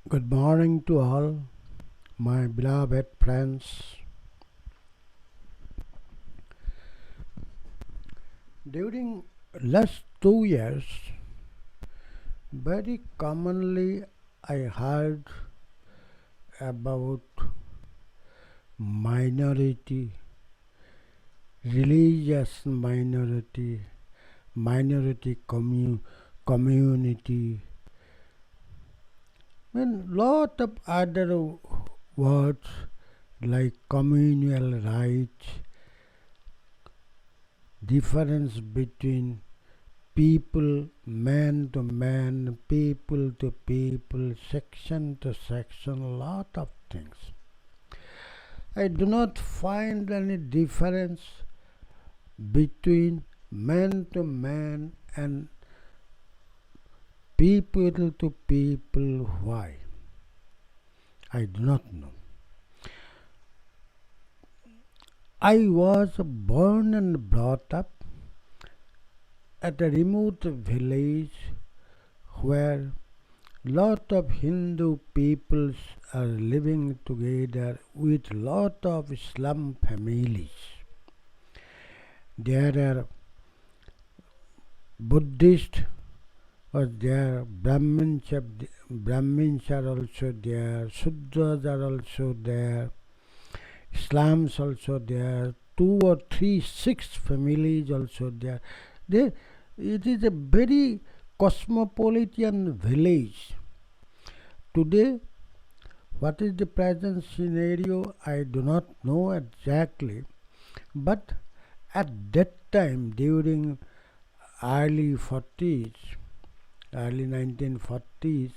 Good morning to all my beloved friends. During last 2 years, very commonly I heard about minority, religious minority, community, and lot of other words like communal rights, difference between people, man to man, people to people, section to section, lot of things. I do not find any difference between man to man and people to people. Why? I do not know. I was born and brought up at a remote village where lot of Hindu peoples are living together with lot of slum families. There are Buddhist was there, Brahmins are also there, Sudras are also there, Islams also there, 6 families also there. It is a very cosmopolitan village. Today, what is the present scenario, I do not know exactly, but at that time, during early 40s, early 1940s,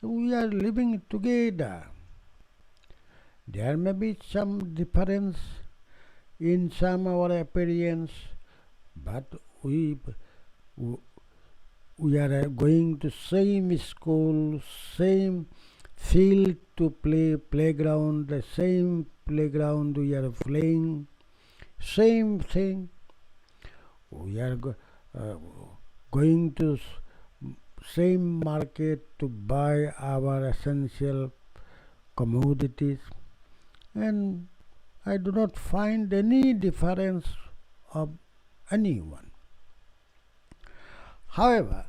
we are living together. There may be some difference in some our appearance, but we are going to same school, same field to play, playground, the same playground we are playing, same thing. We are going to same market to buy our essential commodities, and I do not find any difference of anyone. However,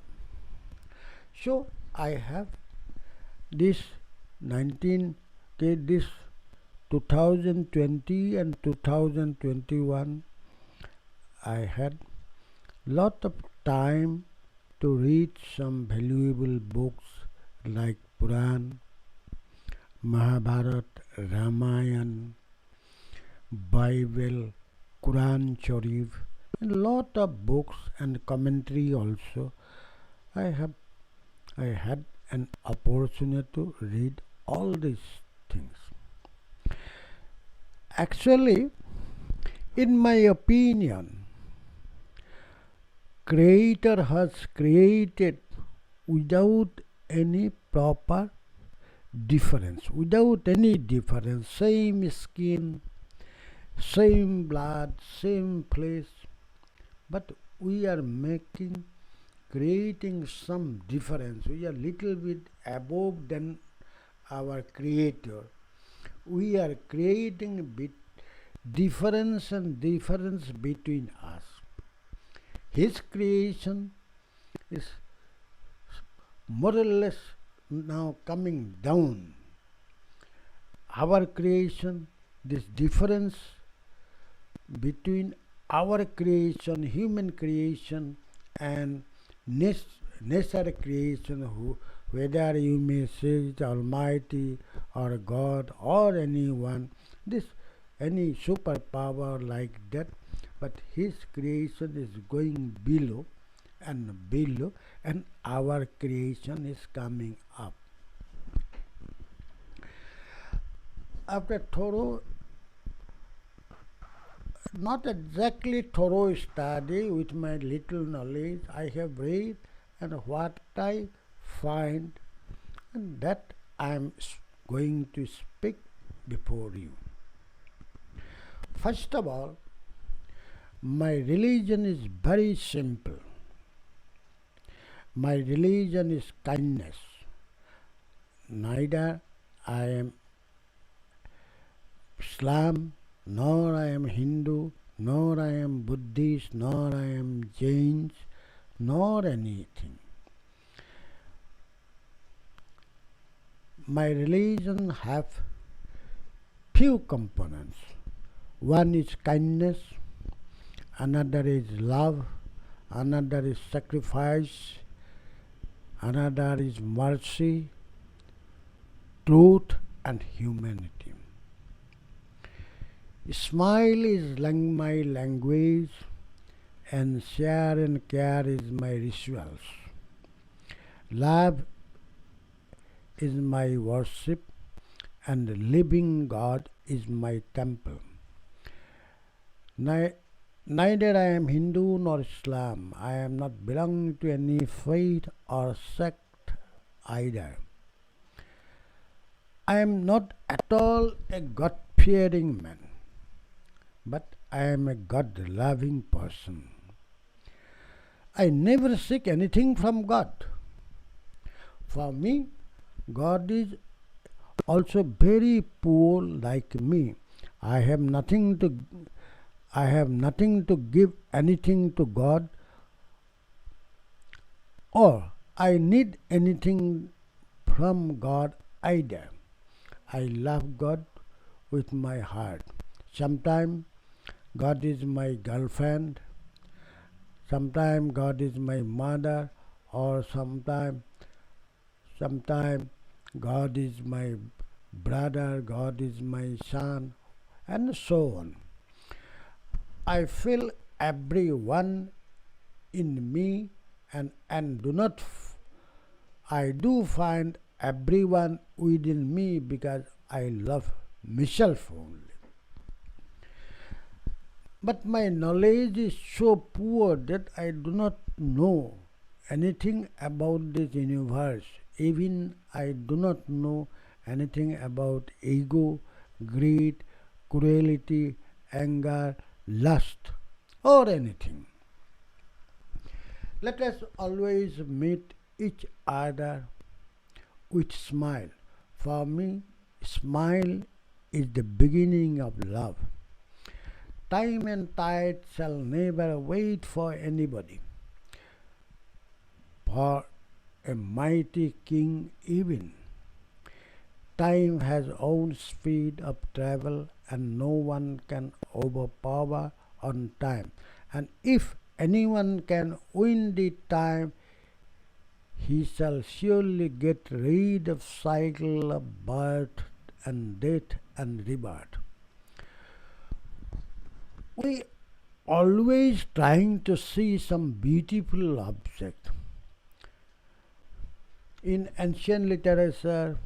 so I have this 2020 and 2021, I had lot of time to read some valuable books like Puran, Mahabharat, Ramayana, Bible, Quran Sharif, and lot of books and commentary also. I had an opportunity to read all these things. Actually, in my opinion, Creator has created without any proper difference, same skin, same blood, same place, but we are creating some difference. We are little bit above than our Creator. We are creating difference between us. His creation is more or less now coming down. Our creation, this difference between our creation, human creation, and nature creation, whether you may say it Almighty or God or anyone, any superpower like that, but His creation is going below, and our creation is coming up. After not exactly thorough study, with my little knowledge, I have read, and what I find, and that I am going to speak before you. First of all, my religion is very simple. My religion is kindness. neither I am Islam, nor I am Hindu, nor I am Buddhist, nor I am Jains, nor anything. My religion have few components. One is kindness, another is love, another is sacrifice, another is mercy, truth and humanity. Smile is my language, and share and care is my rituals. Love is my worship, and the living God is my temple. Neither I am Hindu nor Islam. I am not belonging to any faith or sect either. I am not at all a God-fearing man, but I am a God-loving person. I never seek anything from God. For me, God is also very poor like me. I have nothing to give anything to God, or I need anything from God either. I love God with my heart. Sometimes God is my girlfriend, sometimes God is my mother, or sometimes God is my brother, God is my son, and so on. I feel everyone in me, and I do find everyone within me, because I love myself only. But my knowledge is so poor that I do not know anything about this universe. Even I do not know anything about ego, greed, cruelty, anger, lust, or anything. Let us always meet each other with smile. For me, smile is the beginning of love. Time and tide shall never wait for anybody. For a mighty king even, time has own speed of travel, and no one can overpower on time. And if anyone can win the time, he shall surely get rid of cycle of birth and death and rebirth. We always trying to see some beautiful object. In ancient literature,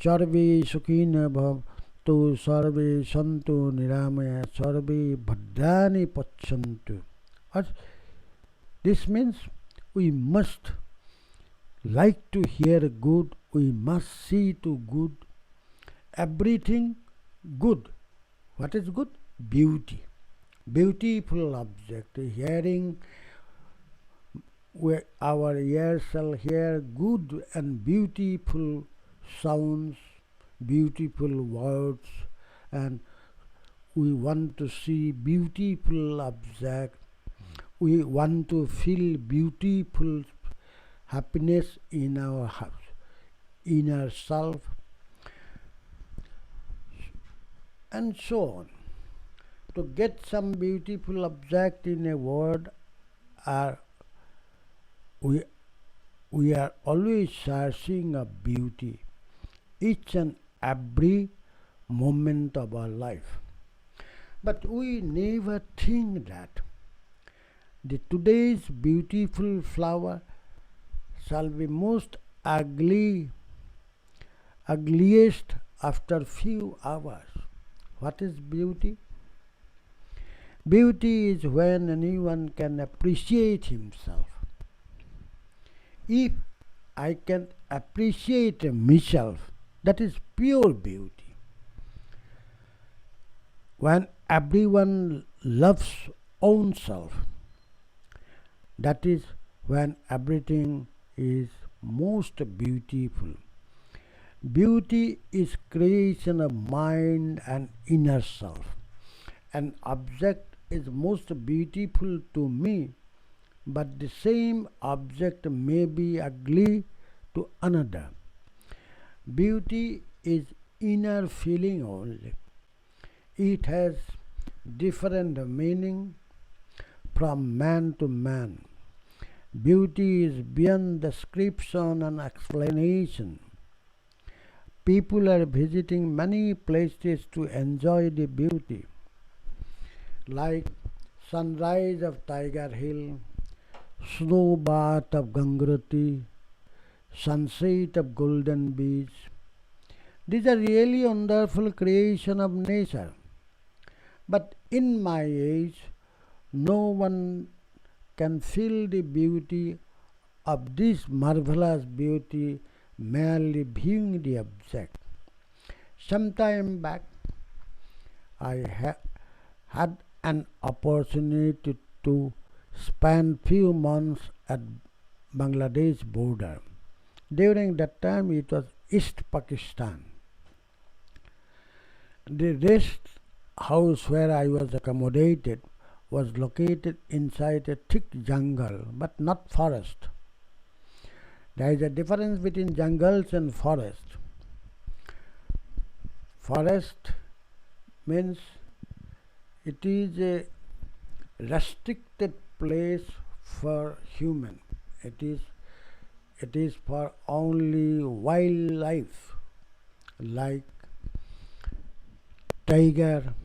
Sarve Sukhina Bhavantu, Sarve Santu Niramaya, Sarve Bhadrani Pachantu. This means we must like to hear good, we must see to good, everything good. What is good? Beauty. Beautiful object. Hearing, where our ears shall hear good and beautiful sounds, beautiful words, and we want to see beautiful objects. We want to feel beautiful happiness in our inner self, and so on. To get some beautiful object in a world, we are always searching of beauty each and every moment of our life. But we never think that today's beautiful flower shall be most ugliest after few hours. What is beauty? Beauty is when anyone can appreciate himself. If I can appreciate myself, that is pure beauty. When everyone loves own self, that is when everything is most beautiful. Beauty is creation of mind and inner self. An object is most beautiful to me, but the same object may be ugly to another. Beauty is inner feeling only. It has different meaning from man to man. Beauty is beyond description and explanation. People are visiting many places to enjoy the beauty, like sunrise of Tiger Hill, snow bath of Gangrati, sunset of Golden Beach. These are really wonderful creation of nature. But in my age, no one can feel the beauty of this marvelous beauty merely viewing the object. Some time back, I had an opportunity to spend few months at Bangladesh border. During that time, it was East Pakistan. The rest house where I was accommodated was located inside a thick jungle, but not forest. There is a difference between jungles and forest. Forest means it is a restricted place for human. It is for only wildlife like tiger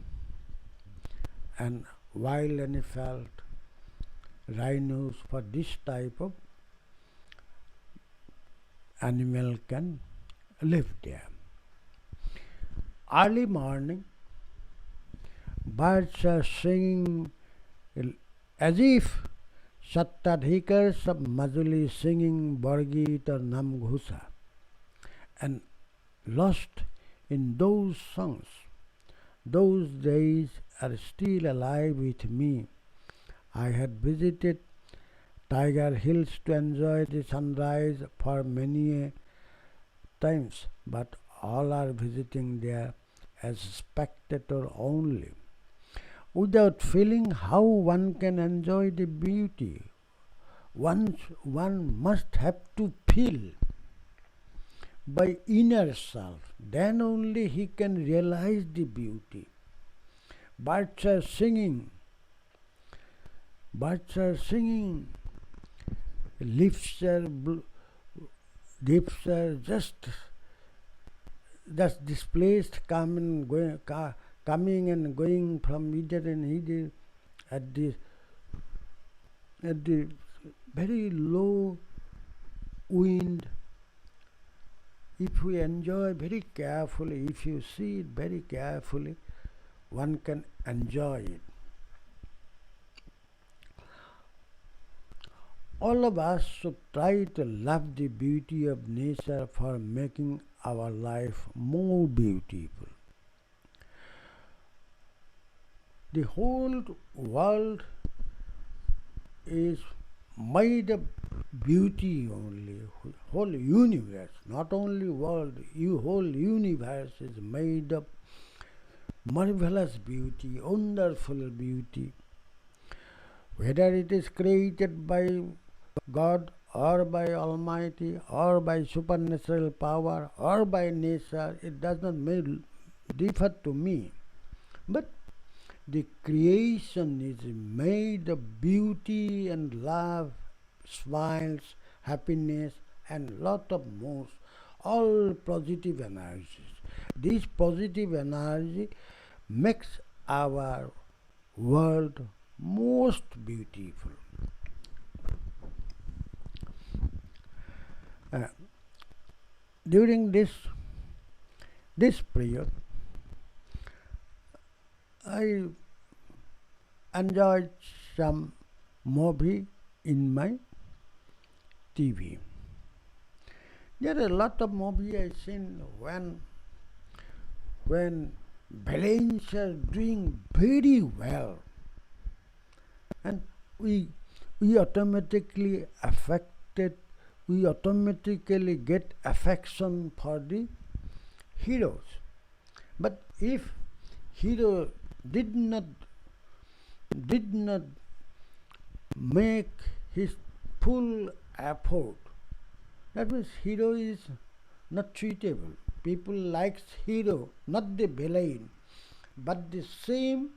and wild elephant, rhinos. For this type of animal can live there. Early morning, birds are singing as if Sattadhikars of Majuli singing Bargit or Namghusa, and lost in those songs. Those days are still alive with me. I had visited Tiger Hills to enjoy the sunrise for many times, but all are visiting there as spectator only, without feeling how one can enjoy the beauty. One must have to feel by inner self, then only he can realize the beauty. Birds are singing, leaves are just displaced, coming and going from either and either at the very low wind. If we enjoy very carefully, if you see it very carefully, one can enjoy it. All of us should try to love the beauty of nature for making our life more beautiful. The whole world is made of beauty only. Whole universe, not only world, whole universe is made of marvelous beauty, wonderful beauty. Whether it is created by God or by Almighty or by supernatural power or by nature, it does not differ to me. But the creation is made of beauty and love, smiles, happiness, and lot of more, all positive energies. This positive energy makes our world most beautiful. During this period, I enjoyed some movie in my TV. There are a lot of movies I seen when villains are doing very well, and we automatically get affection for the heroes. But if hero did not make his full effort, that means hero is not suitable. People likes hero, not the villain, but the same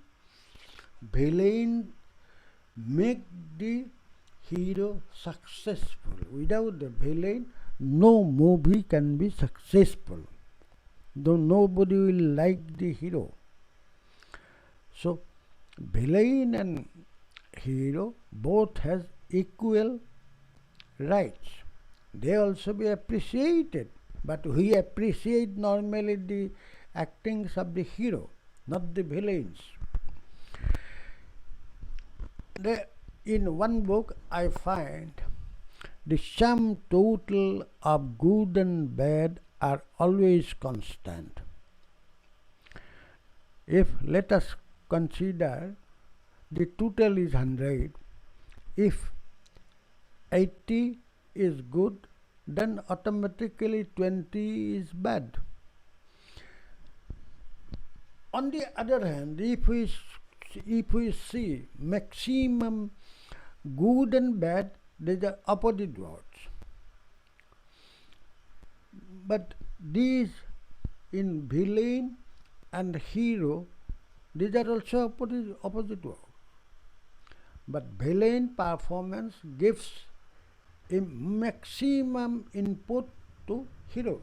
villain make the hero successful. Without the villain, no movie can be successful. Though nobody will like the hero. So villain and hero both has equal rights. They also be appreciated, but we appreciate normally the actings of the hero, not the villains. In one book I find the sum total of good and bad are always constant. If let us consider the total is 100, if 80 is good, then automatically 20 is bad. On the other hand, if we see maximum good and bad, they are opposite words. But these in villain and hero, these are also opposite words. But villain performance gives a maximum input to heroes.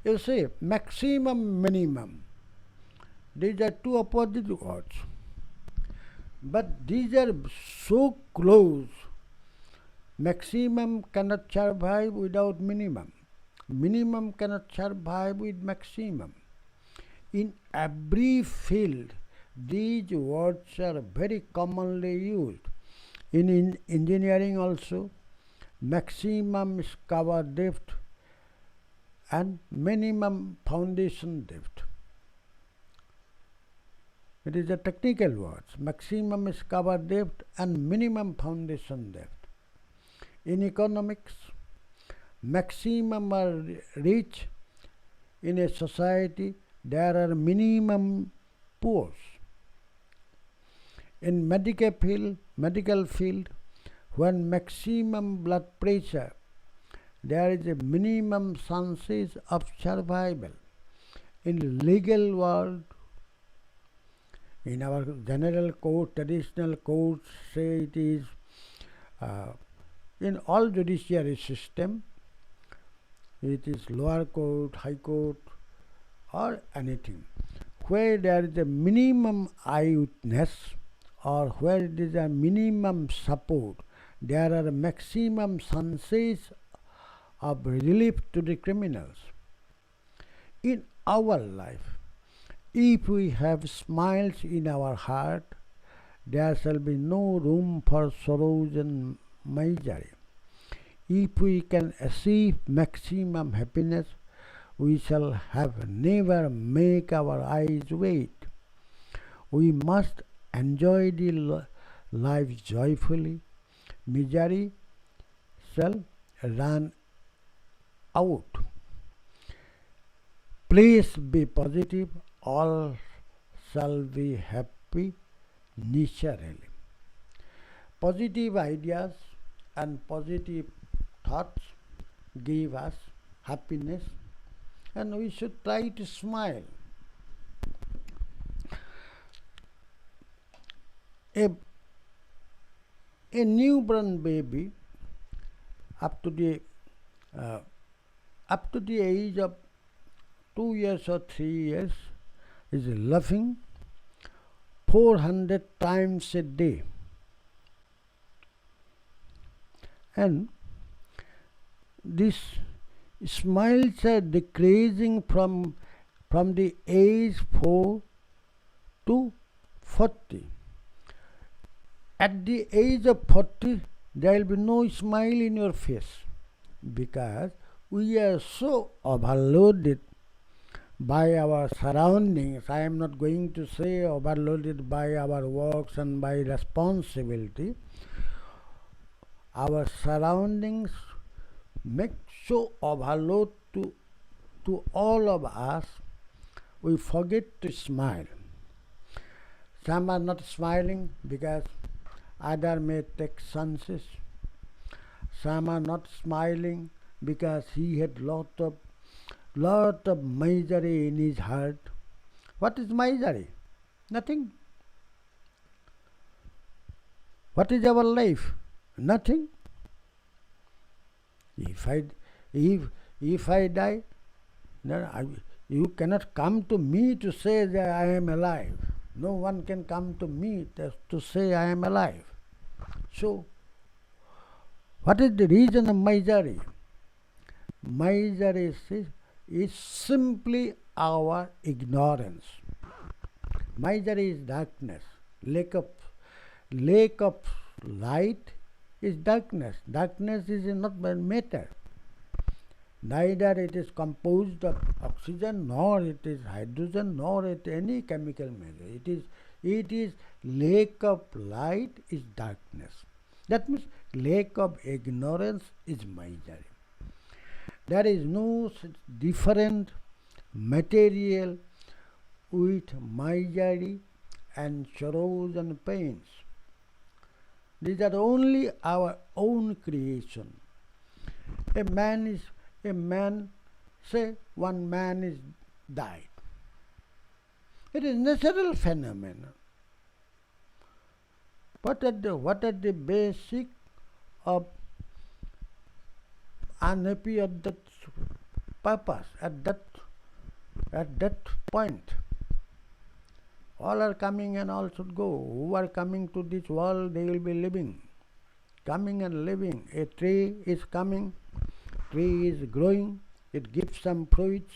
You see, maximum, minimum. These are two opposite words. But these are so close. Maximum cannot survive without minimum. Minimum cannot survive with maximum. In every field, these words are very commonly used. In engineering also, maximum is cover depth and minimum foundation depth. It is a technical word. Maximum is cover depth and minimum foundation depth. In economics, maximum are rich. In a society, there are minimum poor. In medical field, when maximum blood pressure, there is a minimum chances of survival. In legal world, in our general court, traditional courts, say it is in all judiciary system, it is lower court, high court, or anything, where there is a minimum eyewitness or where it is a minimum support, there are maximum chances of relief to the criminals. In our life, if we have smiles in our heart, there shall be no room for sorrows and misery. If we can achieve maximum happiness, we shall have never make our eyes wait. We must enjoy the life joyfully. Misery shall run out. Please be positive. All shall be happy naturally. Positive ideas and positive thoughts give us happiness, and we should try to smile. A newborn baby up to the age of 2 years or 3 years is laughing 400 times a day, and these smiles are decreasing from the age 4 to 40. At the age of 40, there will be no smile in your face, because we are so overloaded by our surroundings. I am not going to say overloaded by our works and by responsibility. Our surroundings make so overload to all of us, we forget to smile. Some are not smiling because other may take chances. Some are not smiling because he had lot of misery in his heart. What is misery? Nothing. What is our life? Nothing. If I die, then you cannot come to me to say that I am alive. No one can come to me to say I am alive. So, what is the reason of misery? Misery is simply our ignorance. Misery is darkness. Lack of light is darkness. Darkness is not matter. Neither it is composed of oxygen, nor it is hydrogen, nor it any chemical matter. It is lack of light is darkness. That means lack of ignorance is misery. There is no different material with misery and sorrows and pains. These are only our own creation. Say one man is died. It is natural phenomenon. What are the basic of unhappy at that purpose, at that point? All are coming and all should go. Who are coming to this world, they will be living. Coming and living. A tree is coming, tree is growing, it gives some fruits,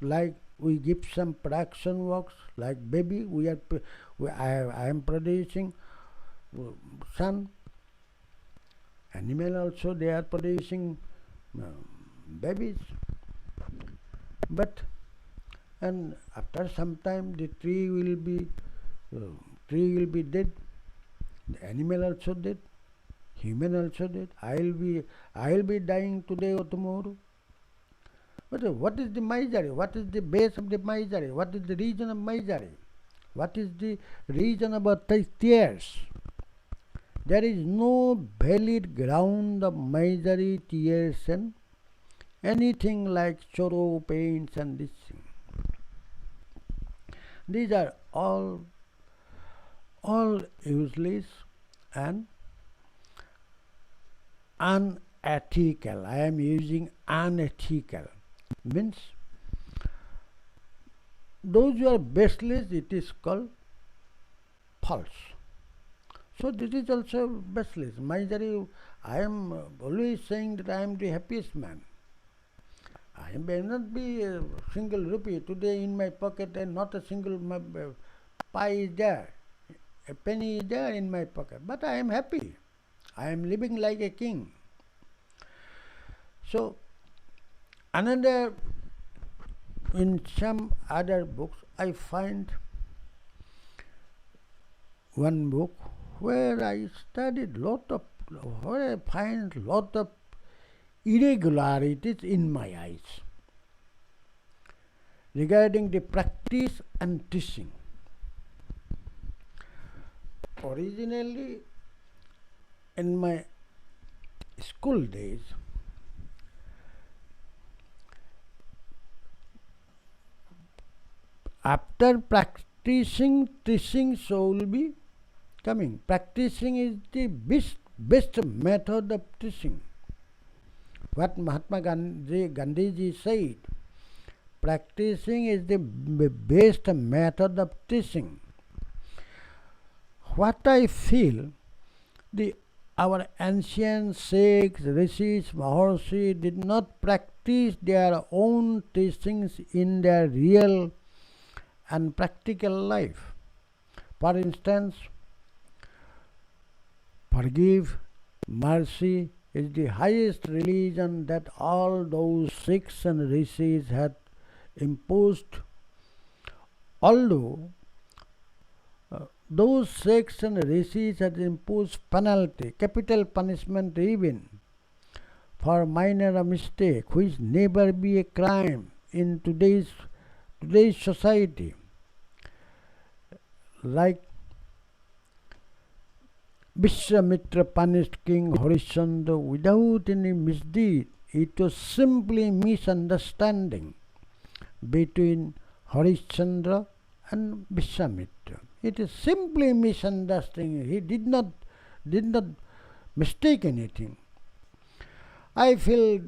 like we give some production works, like baby, I am producing son. Animal also, they are producing babies. But and after some time the tree will be dead, the animal also dead, human also dead. I will be dying today or tomorrow. But what is the misery? What is the base of the misery? What is the reason of misery? What is the reason about tears? There is no valid ground of misery, tears, and anything like sorrow, pains, and this thing. These are all useless and unethical. I am using unethical. Means those who are baseless, it is called false. So this is also baseless. Misery, I am always saying that I am the happiest man. I may not be a single rupee today in my pocket, and not a single pie is there, a penny is there in my pocket, but I am happy. I am living like a king. So another, in some other books, I find one book where I studied where I find lot of irregularities in my eyes regarding the practice and teaching. Originally, in my school days, after practicing, teaching so will be coming. Practicing is the best method of teaching. What Mahatma Gandhiji said, practicing is the best method of teaching. What I feel, our ancient Sikhs, Rishis, Maharshi did not practice their own teachings in their real and practical life. For instance, forgive, mercy is the highest religion that all those Sikhs and Rishis had imposed. Although those Sikhs and Rishis had imposed penalty, capital punishment even, for minor a mistake, which never be a crime in today's society. Like Vishwamitra punished King Harishchandra without any misdeed. It was simply misunderstanding between Harishchandra and Vishwamitra. It is simply misunderstanding. He did not mistake anything. I feel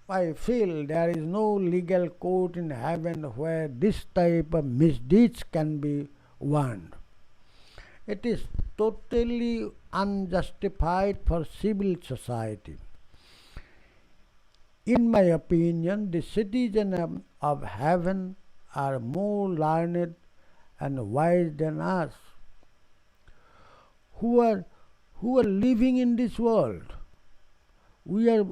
there is no legal court in heaven where this type of misdeeds can be warned. It is totally unjustified for civil society. In my opinion, the citizens of heaven are more learned and wise than us, who are living in this world. We are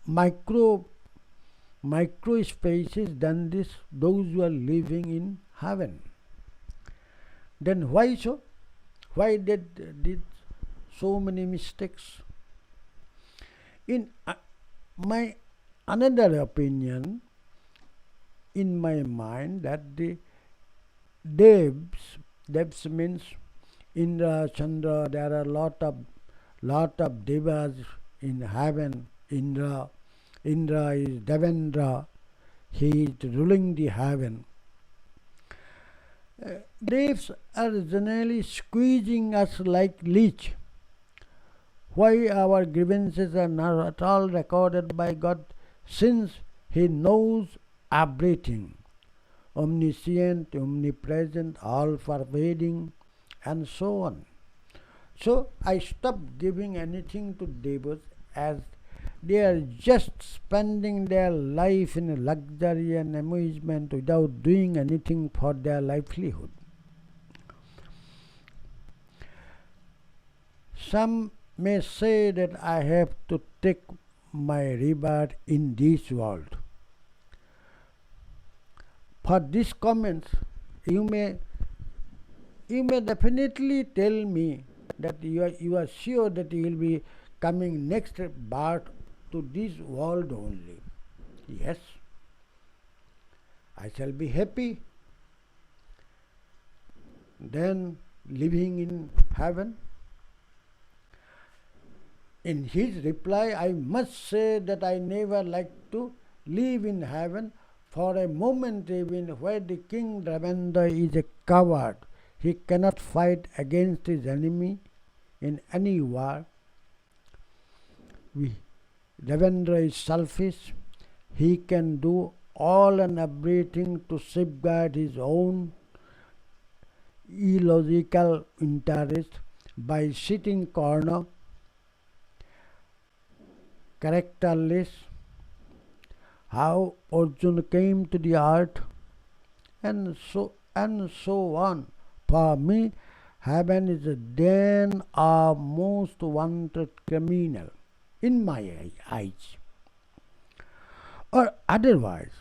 micro spaces than those who are living in heaven. Then why so? Why did so many mistakes? In my another opinion, in my mind, that the devs means Indra, Chandra. There are lot of devas in heaven. Indra is Devendra. He is ruling the heaven. Devs are generally squeezing us like leech. Why our grievances are not at all recorded by God, since He knows everything. Omniscient, omnipresent, all-pervading, and so on. So I stopped giving anything to devas, as they are just spending their life in luxury and amusement without doing anything for their livelihood. Some may say that I have to take my rebirth in this world. For these comments, you may definitely tell me that you are sure that you will be coming next birth to this world only. Yes, I shall be happy. Then living in heaven. In his reply, I must say that I never like to live in heaven for a moment, even where the King Devendra is a coward. He cannot fight against his enemy in any war. Devendra is selfish. He can do all and everything to safeguard his own illogical interest by sitting corner, characterless. How Arjuna came to the earth, and so on. For me, heaven is a den of most wanted criminal in my eyes. Or otherwise,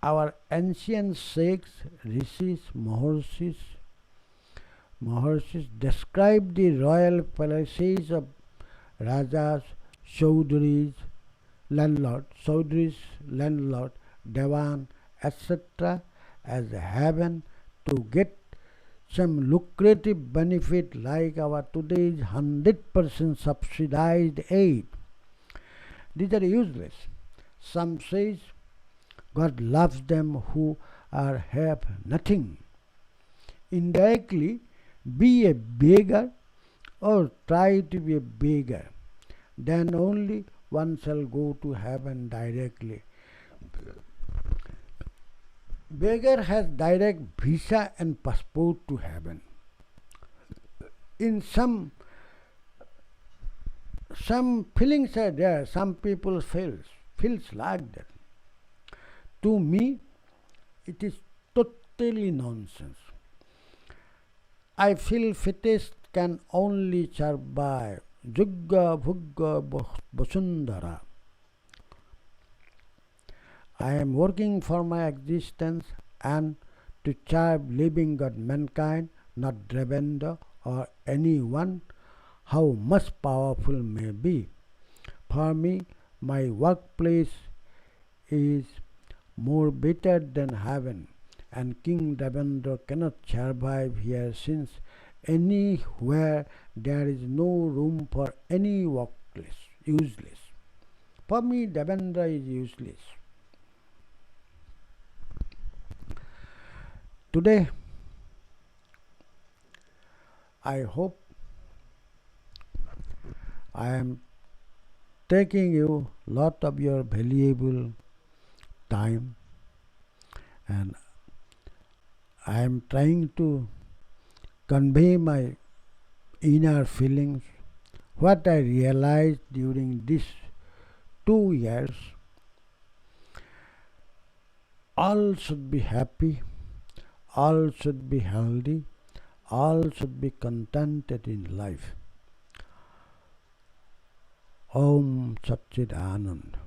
our ancient sages, rishis, maharshis describe the royal palaces of rajas, chaudhris, landlord, dewan, etc. as heaven to get some lucrative benefit like our today's 100% subsidized aid. These are useless. Some says God loves them who have nothing. Indirectly, be a beggar or try to be a beggar. Then only one shall go to heaven directly. Beggar has direct visa and passport to heaven. In some feelings are there, some people feels like that. To me, it is totally nonsense. I feel fittest can only survive Jugga Bhugga Vasundhara. I am working for my existence and to serve living God mankind, not Devendra or anyone, how much powerful may be. For me, my workplace is more better than heaven, and King Devendra cannot survive here since anywhere there is no room for any workless, useless. For me, Devendra is useless. Today, I hope I am taking you lot of your valuable time, and I am trying to convey my inner feelings, what I realized during these 2 years. All should be happy, all should be healthy, all should be contented in life. Om Satchid Anand.